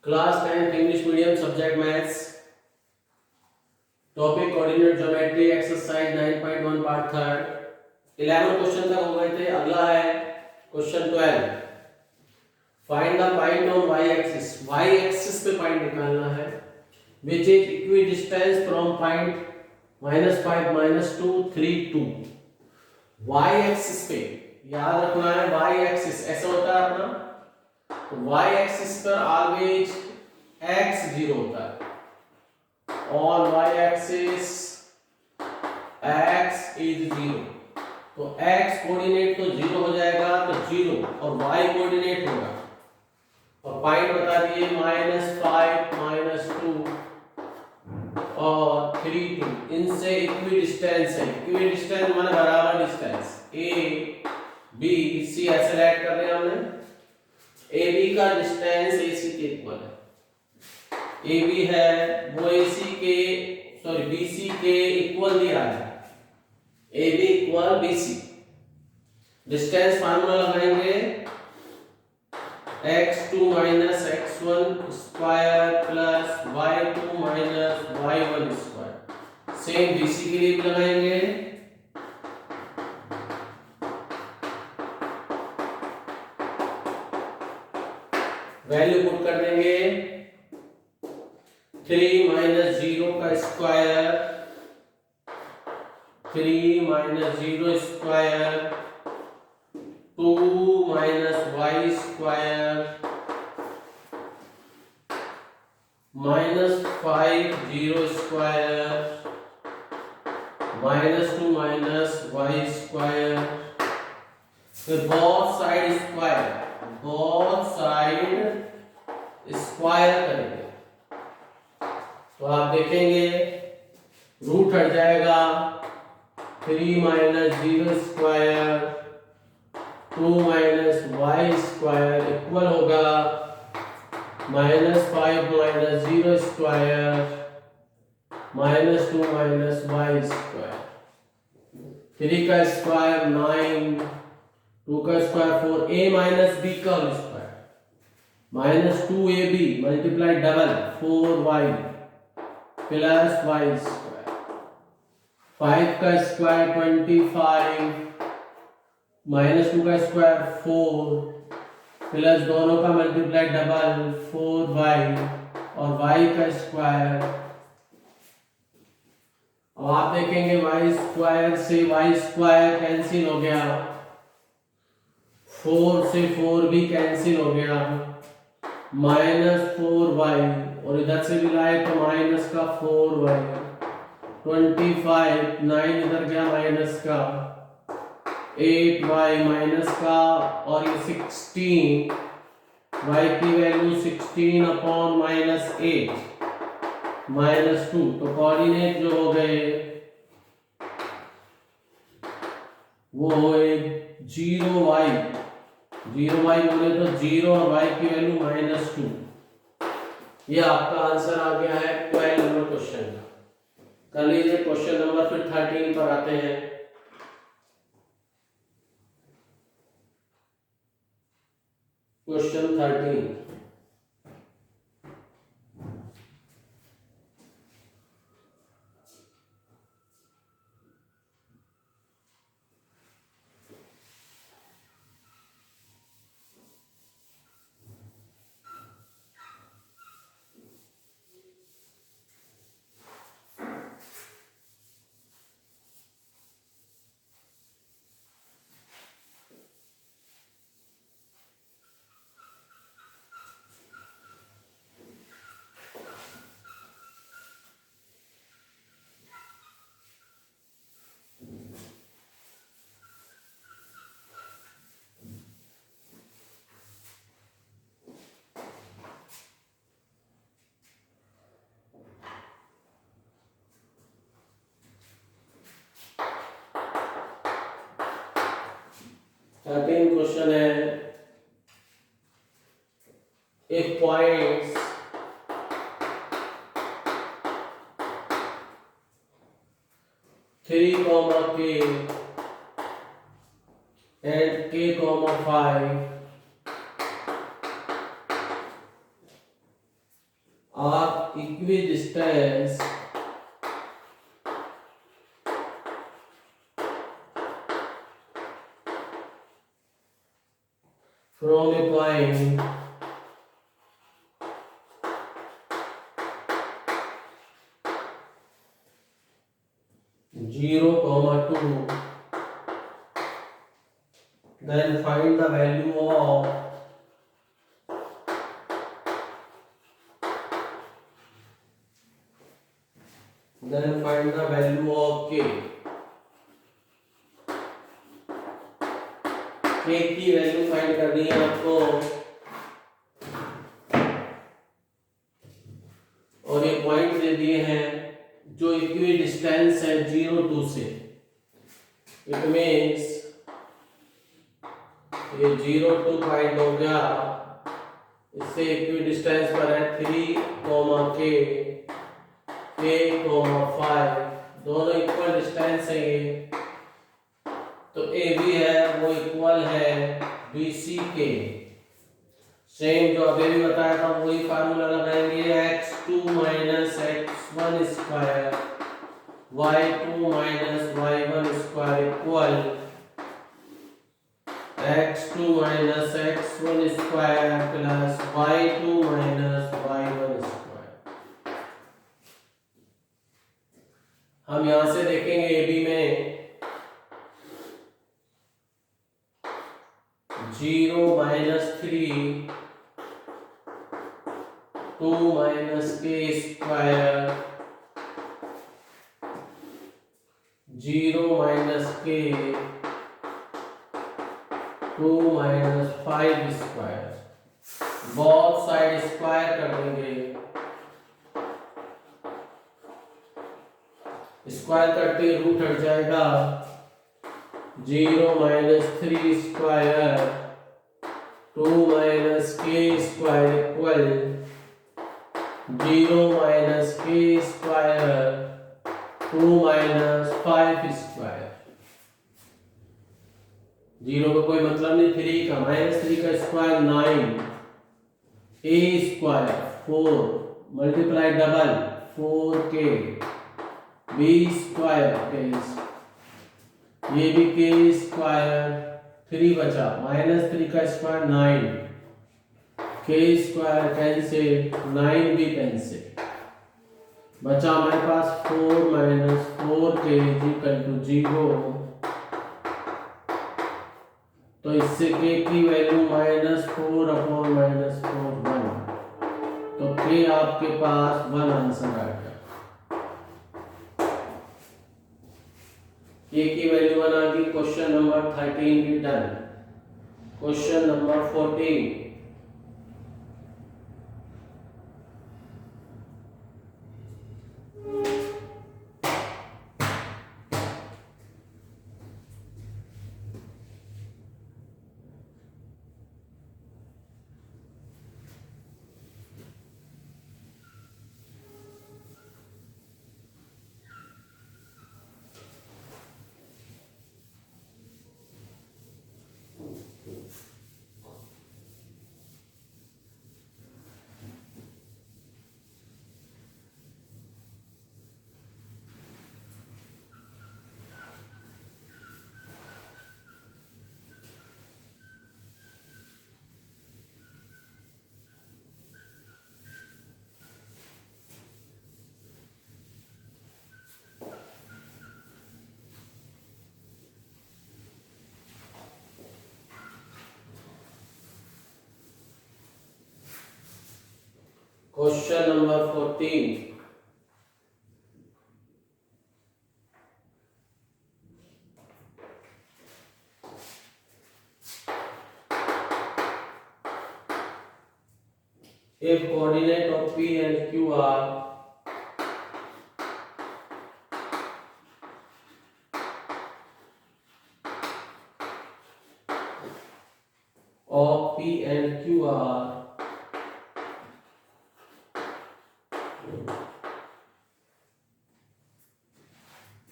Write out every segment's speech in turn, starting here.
Class 10th English medium subject maths topic coordinate geometry exercise 9.1 part 3 11 question तक हो गए थे। अगला है question 12। Find the point on y axis. y axis पे पॉइंट निकालना है which is equidistance from point -5 -2 3 2। y axis पे याद रखना है, y एक्सिस ऐसा होता है अपना, तो y एक्सिस पर ऑलवेज x 0 होता है और y एक्सिस x इज 0, तो x कोऑर्डिनेट तो 0 हो जाएगा, तो 0 और y कोऑर्डिनेट होगा और पॉइंट बता दिए -5 -2 और 3 2। इनसे इक्वी डिस्टेंस है, इक्वी डिस्टेंस माने बराबर डिस्टेंस। a b c ऐसे ऐड कर लिया हमने। AB का डिस्टेंस AC के इक्वल है। AB है वो AC के BC के इक्वल दिया है। AB equal BC। Distance formula लगाएंगे x2 - x1 square plus y2 - y1 square. Same BC के लिए भी लगाएंगे। वैल्यू पुट कर देंगे 3 - 0 का square, 3 - 0 square, 2 - y square, -5 0 square, -2 - y square. फिर both side square, both side square करेंगे तो आप देखेंगे रूट हट जाएगा। 3 - 0 स्क्वायर 2 - y स्क्वायर इक्वल होगा -5 - 0 स्क्वायर -2 - y स्क्वायर। 3 का स्क्वायर 9, 2 का स्क्वायर 4, a - b का whole square -2ab multiply double 4y plus y square. 5 का स्क्वायर 25 -2 का स्क्वायर 4 प्लस दोनों का मल्टीप्लाई डबल 4y और y का स्क्वायर। अब आप देखेंगे y स्क्वायर से y स्क्वायर कैंसिल हो गया, 4 से 4 भी कैंसिल हो गया, -4y और इधर से भी लाए तो माइनस का 4y, 25 9 इधर गया माइनस का 8y माइनस का और ये 16 y की वैल्यू 16 अपॉन -8 -2। तो कोऑर्डिनेट जो हो गए वो हुए 0y, 0y बोले तो 0 और y की वैल्यू -2। ये आपका आंसर आ गया है 12 नंबर क्वेश्चन का। कर लीजिए क्वेश्चन नंबर फिर 13 पर आते हैं। क्वेश्चन 13। क्वेश्चन है if points three comma k and k comma 5 are equidistant from a point 0, 2, then find the value of k. k की वैल्यू फाइंड करनी है आपको, और ये पॉइंट दे दिए हैं जो इक्वी डिस्टेंस है 0, 2 से। इट मीन्स ये 0, 2 पॉइंट हो गया, इससे इक्वी डिस्टेंस पर है 3, k, k, 5, दोनों इक्वल डिस्टेंस है ये, तो ए बी है वो इक्वल है बी सी के। सेम जो अभी भी बताया था वही फार्मूला लगाएंगे, x2 minus x1 square y2 minus y1 square equal x2 minus x1 square plus y2 minus y1 square. हम यहां से देखेंगे ए बी में 0 minus 3 2 minus k square 0 minus k 2 minus 5 square, both side square कर देंगे, square करते root हट जाएगा, 0 minus 3 square 2 minus k square equal 0 minus k square 2 minus 5 square. 0 का कोई मतलब नहीं, 3 का माइनस 3 का square 9, a square 4 multiply double 4k, b square ये भी k स्क्वायर 3 बचा, माइनस 3 का स्क्वायर 9, k स्क्वायर कैंसिल, 9 भी कैंसिल, बचा हमारे पास 4 माइनस 4k इक्वल टू 0। तो इससे k की वैल्यू -4 अपॉन -4 1, तो k आपके पास 1 आंसर आ गया। k की वैल्यू 1 आ गई। क्वेश्चन नंबर 13 भी done. Question number 14, question number 14, if coordinate of P and Q are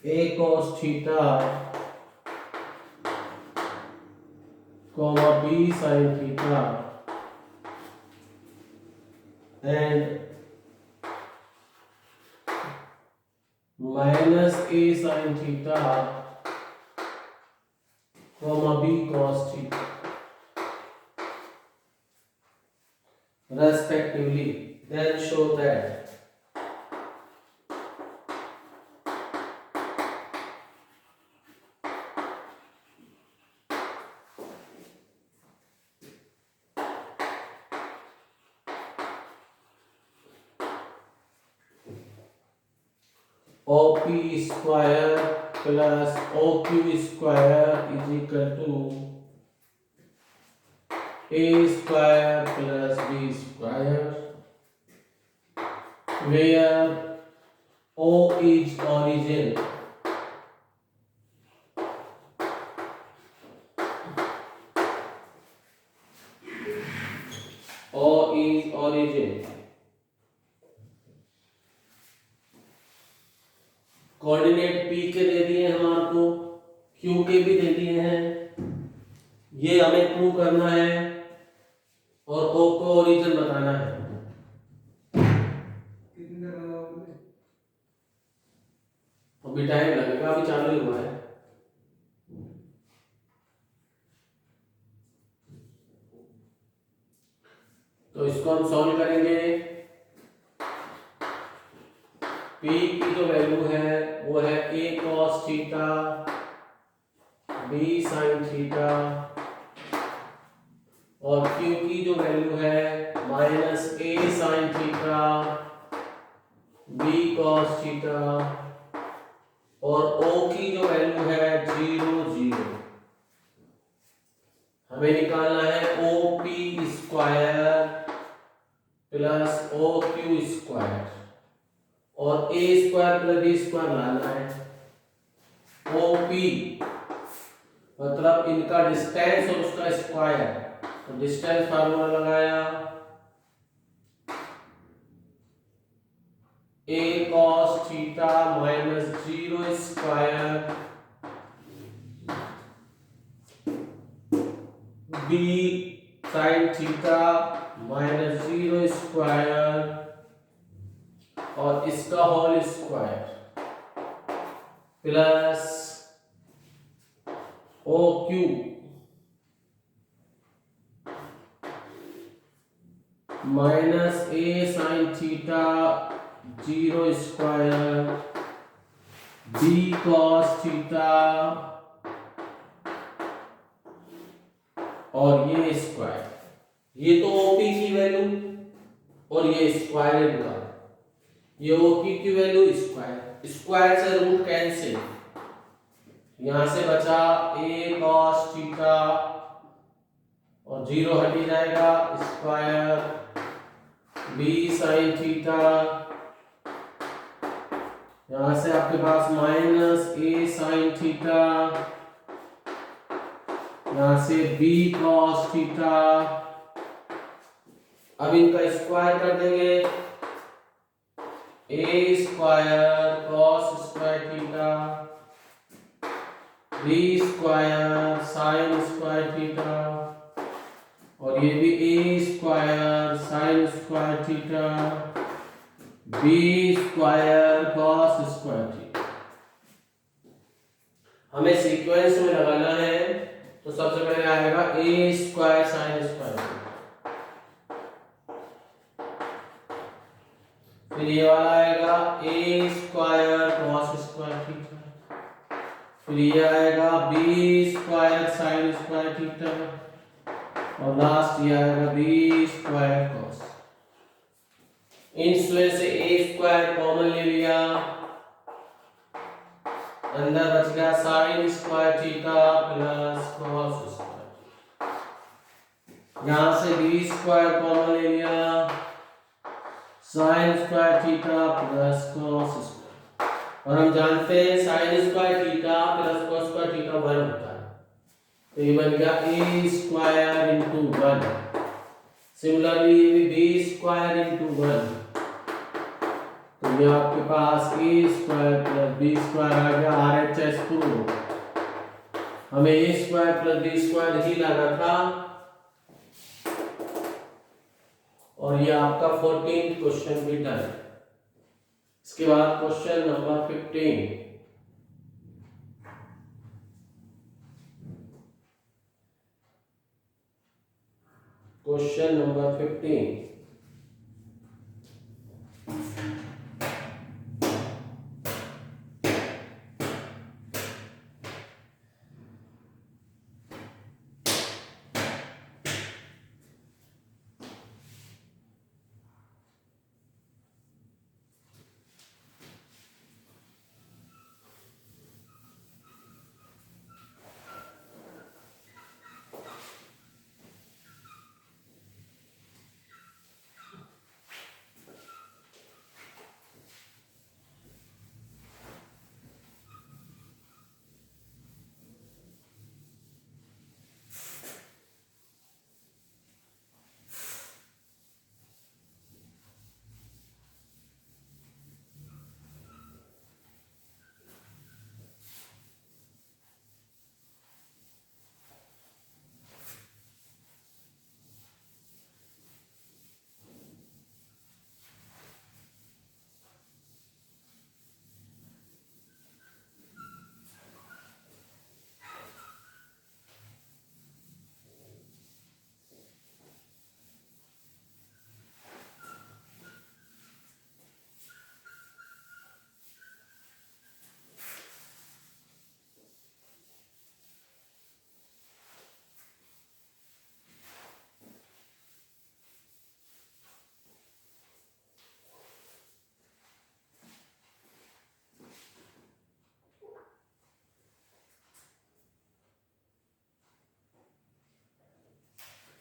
a cos theta comma b sin theta and minus A sine theta comma B cos theta respectively, then show that OP square plus OQ square is equal to A square plus B square, where O is origin, O is origin, coordinate P के दे दिए हमारे को, Q के भी दे दिए हैं, ये हमें प्रूव करना है और O को ओरिजिन बताना है। अभी टाइम लगेगा, अभी चालू ही हुआ है। तो इसको हम सॉल्व करेंगे। P की जो वैल्यू है वो है A cos theta B sin theta और Q की जो वैल्यू है minus A sin theta B cos theta और O की जो वैल्यू है 0 0। हमें निकालना है OP square plus OQ square और A square plus B square लाना है। OP मतलब इनका डिस्टेंस और उसका स्क्वायर, तो डिस्टेंस फार्मूला लगाया A cos theta minus 0 square B sin theta minus 0 square और इसका whole square plus OQ minus A sin theta 0 square B cos theta और ये स्क्वायर, ये तो OP की वैल्यू और ये स्क्वायर इनका, ये OP की वैल्यू स्क्वायर, स्क्वायर से रूट कैंसिल, यहां से बचा A cos थीटा और 0 हट जाएगा स्क्वायर B sin थीटा, यहां से आपके पास माइनस A sin थीटा, यहां से B cos थीटा। अब इनका स्क्वायर कर देंगे A square cos square theta B square sin square theta और ये भी A square sin square theta B square cos square theta. हमें सीक्वेंस में लगाना है, तो सबसे पहले आएगा A square sin square theta, फिर ये वाला आएगा A square cos square theta, फिर ये आएगा B square sin square theta और लास्ट ये आएगा B स्क्वायर cos। इसमें से A स्क्वायर कॉमन ले लिया, अंदर बच गया sin square theta plus cos square, यहां से B स्क्वायर कॉमन ले लिया sin square theta plus cos square, और हम जानते हैं sin square theta plus cos square theta 1 होता है, तो ये बन गया A स्क्वायर इंटू 1। सिमिलरली ये भी B स्क्वायर इंटू 1, तो ये आपके पास A square plus B square आ गया RHS प्रूव। हमें A square plus B square ही लाना था और ये आपका 14th क्वेश्चन भी डन। इसके बाद question number 15। Question number 15।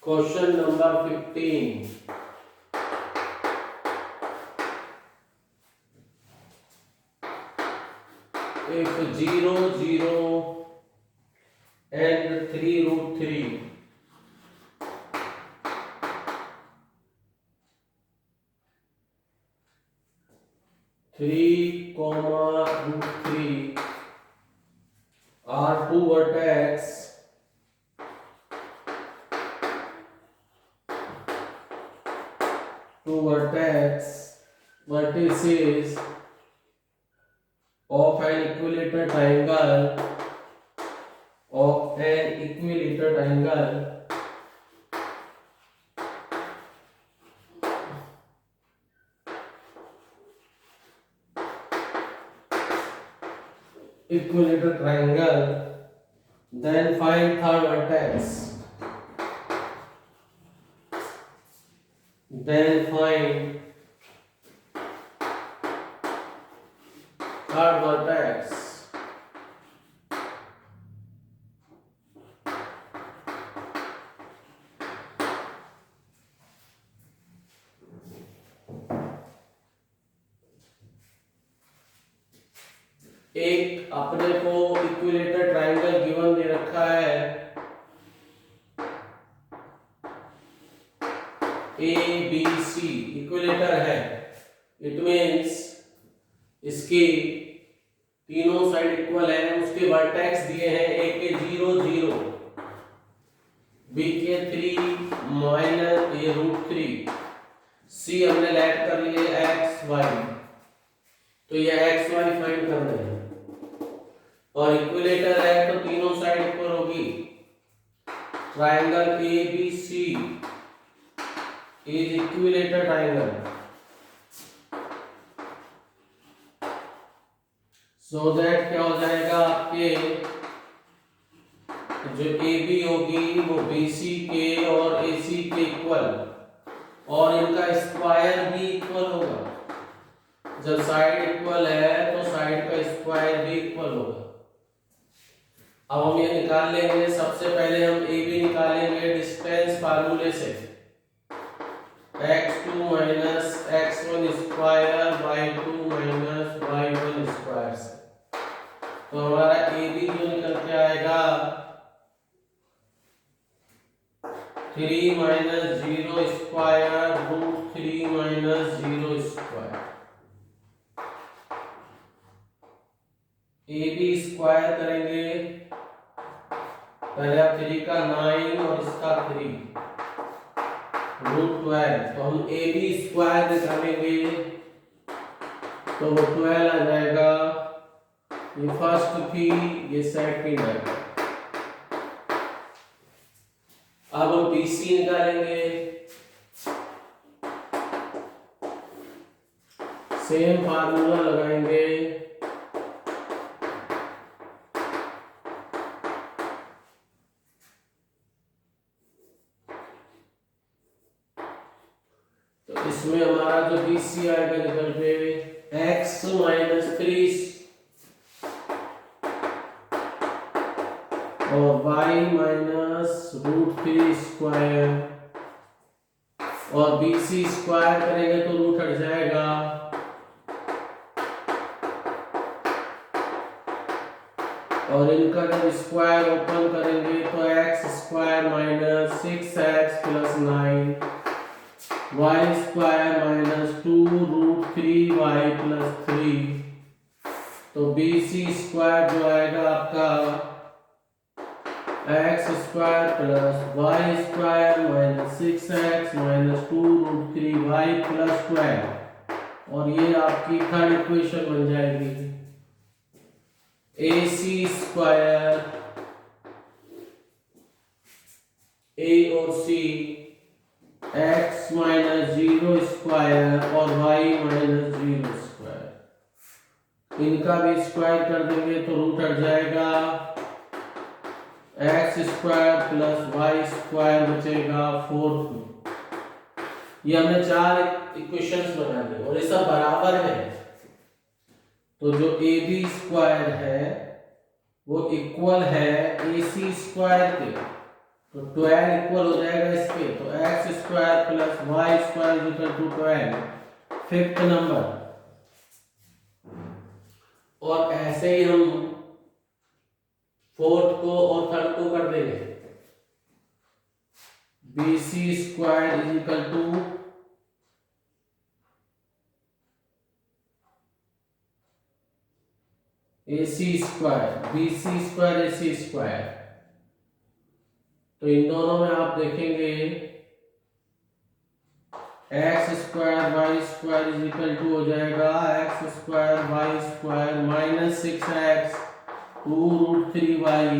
Question number 15. If 0, 0 and 3 root 3 3 comma root 3 are two vertices of an equilateral triangle then find third vertex. एक अपने को इक्विलेटरल ट्रायंगल गिवन दे रखा है ABC, इक्विलेटर है, इट मीन्स इसकी तीनों साइड इक्वल है, उसके वर्टेक्स दिए हैं, ए के 0 0, बी के 3 माइनस ए रूट 3, सी हमने लेट कर लिए एक्स वाई, तो ये एक्स वाई फाइंड करना है और इक्विलेटर है तो तीनों साइड इक्वल होगी। Triangle ABC is equilateral triangle, so that क्या हो जाएगा, आपके जो AB होगी वो BC के और AC के इक्वल और इनका स्क्वायर भी इक्वल होगा। जब साइड इक्वल है तो साइड का स्क्वायर भी इक्वल होगा। अब हम ये निकाल लेंगे, सबसे पहले हम AB निकालेंगे डिस्टेंस फार्मूले से, x2 minus x1 square y2 minus y1 square से, तो हमारा AB जो निकल के आएगा 3 minus 0 square root 3 minus 0 square, AB square करेंगे, पहले आप 3 का 9 और इसका 3 रूट 12, तो हम AB स्क्वायर निकालेंगे तो वो 12 आ जाएगा। ये फर्स्ट थी, ये सेकंड है। अब हम BC निकालेंगे। सेम फार्मूला लगाएंगे। तो इसमें हमारा जो BC आएगा निकल के x - 3 और y -√3 स्क्वायर, और BC स्क्वायर करेंगे तो रूट हट जाएगा। और इनका जब स्क्वायर ओपन करेंगे तो x square -6x + 9 y square -2√3y + 3। तो BC स्क्वायर जो आएगा आपका x square + y square -6x - 2√3y + 12। और ये आपकी थर्ड इक्वेशन बन जाएगी। AC स्क्वायर, A और C, x - 0 स्क्वायर और y - 0 स्क्वायर, इनका भी स्क्वायर कर देंगे तो रूट हट जाएगा। x स्क्वायर + y स्क्वायर बचेगा 4। ये हमने 4 इक्वेशंस बना दी और ये सब बराबर है। तो जो AB स्क्वायर है वो इक्वल है AC स्क्वायर के। तो 12 इक्वल हो जाएगा इसके। तो x square + y square = 12, fifth number. और ऐसे ही हम फोर्थ को और थर्ड को कर देंगे। BC square = AC square, BC square AC square. तो इन दोनों में आप देखेंगे x स्क्वायर y स्क्वायर = हो जाएगा x square y square -6x 2√3y।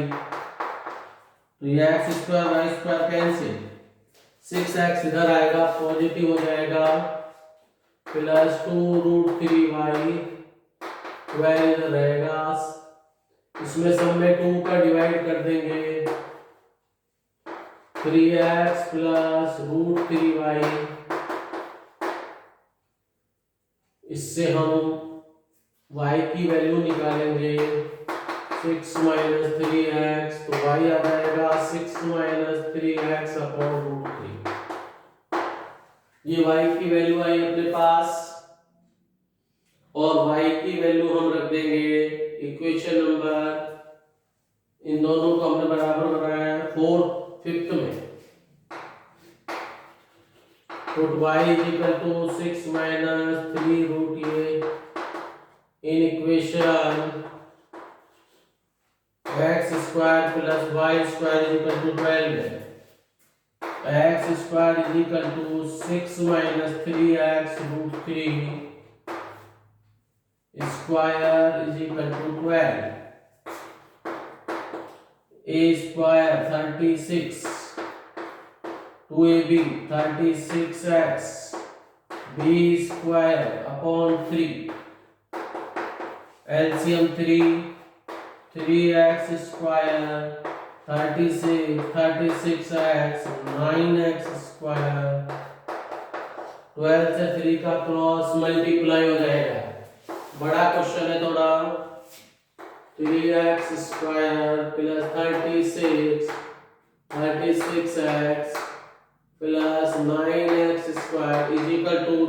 तो ये x square y square cancel, 6x इधर आएगा पॉजिटिव हो जाएगा, प्लस 2√3y 12 इधर रहेगा। इसमें सब में 2 का डिवाइड कर देंगे, 3x + √3y। इससे हम y की वैल्यू निकालेंगे, 6 - 3x, तो y आ जाएगा 6 - 3x / √3। ये y की वैल्यू आई अपने पास। और y की वैल्यू हम रख देंगे इक्वेशन नंबर, इन दोनों को हमने बराबर बनाया है 4, 5th में। तो y = 6 - 3√a in equation x square + y square = 12 है। x square = 6 - 3x√3 square = 12। a square 36, 2ab 36x, b square / 3, LCM 3x square 36x 9x square. 12 से 3 का क्रॉस मल्टीप्लाई हो जाएगा। बड़ा क्वेश्चन है थोड़ा। 3x square + 36x + 9x square =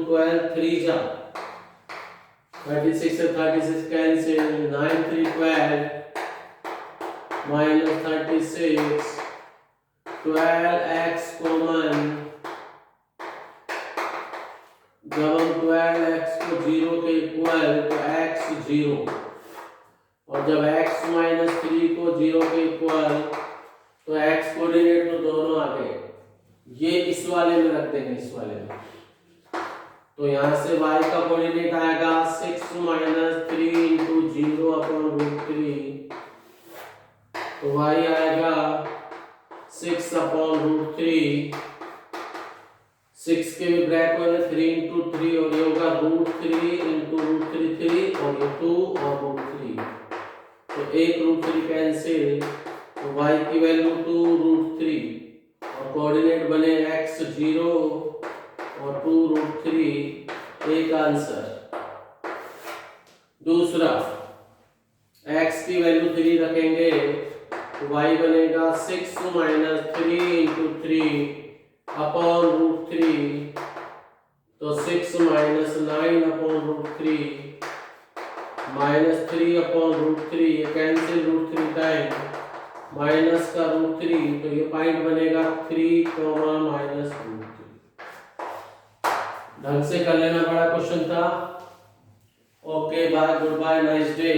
12, 3 जा 36 से 36 कैंसिल, 9 × 3 12 -36, 12x कॉमन। जब हम 12x को 0 के इक्वल तो x 0, और जब x - 3 को 0 के इक्वल तो x कोऑर्डिनेट तो दोनों आ गए। ये इस वाले में रख देंगे, इस वाले में। तो यहाँ से y का कोऑर्डिनेट आएगा 6 माइनस 3 इंटू 0 अपॉन रूट 3, तो y आएगा 6 अपॉन रूट 3, 6 के भी ब्रैकेट में 3 इंटू 3 और ये होगा रूट 3 इंटू रूट 3 3 और ये 2 और रूट 3, तो एक रूट 3 कैंसिल, तो y की वैल्यू 2 रूट 3 और कोऑर्डिनेट बने x 0 और 2 रूट 3, एक आंसर। दूसरा x की वैल्यू 3 रखेंगे तो y बनेगा 6 माइनस 3 इंटू 3 अपॉन रूट 3, तो 6 minus 9 upon root 3 minus 3 upon root 3, ये कैंसिल रूट 3 टाइम माइनस का रूट 3, तो ये पॉइंट बनेगा 3 माइनस रूट 3। ढंग से कर लेना, बड़ा क्वेश्चन था। Okay bye, good bye, nice day.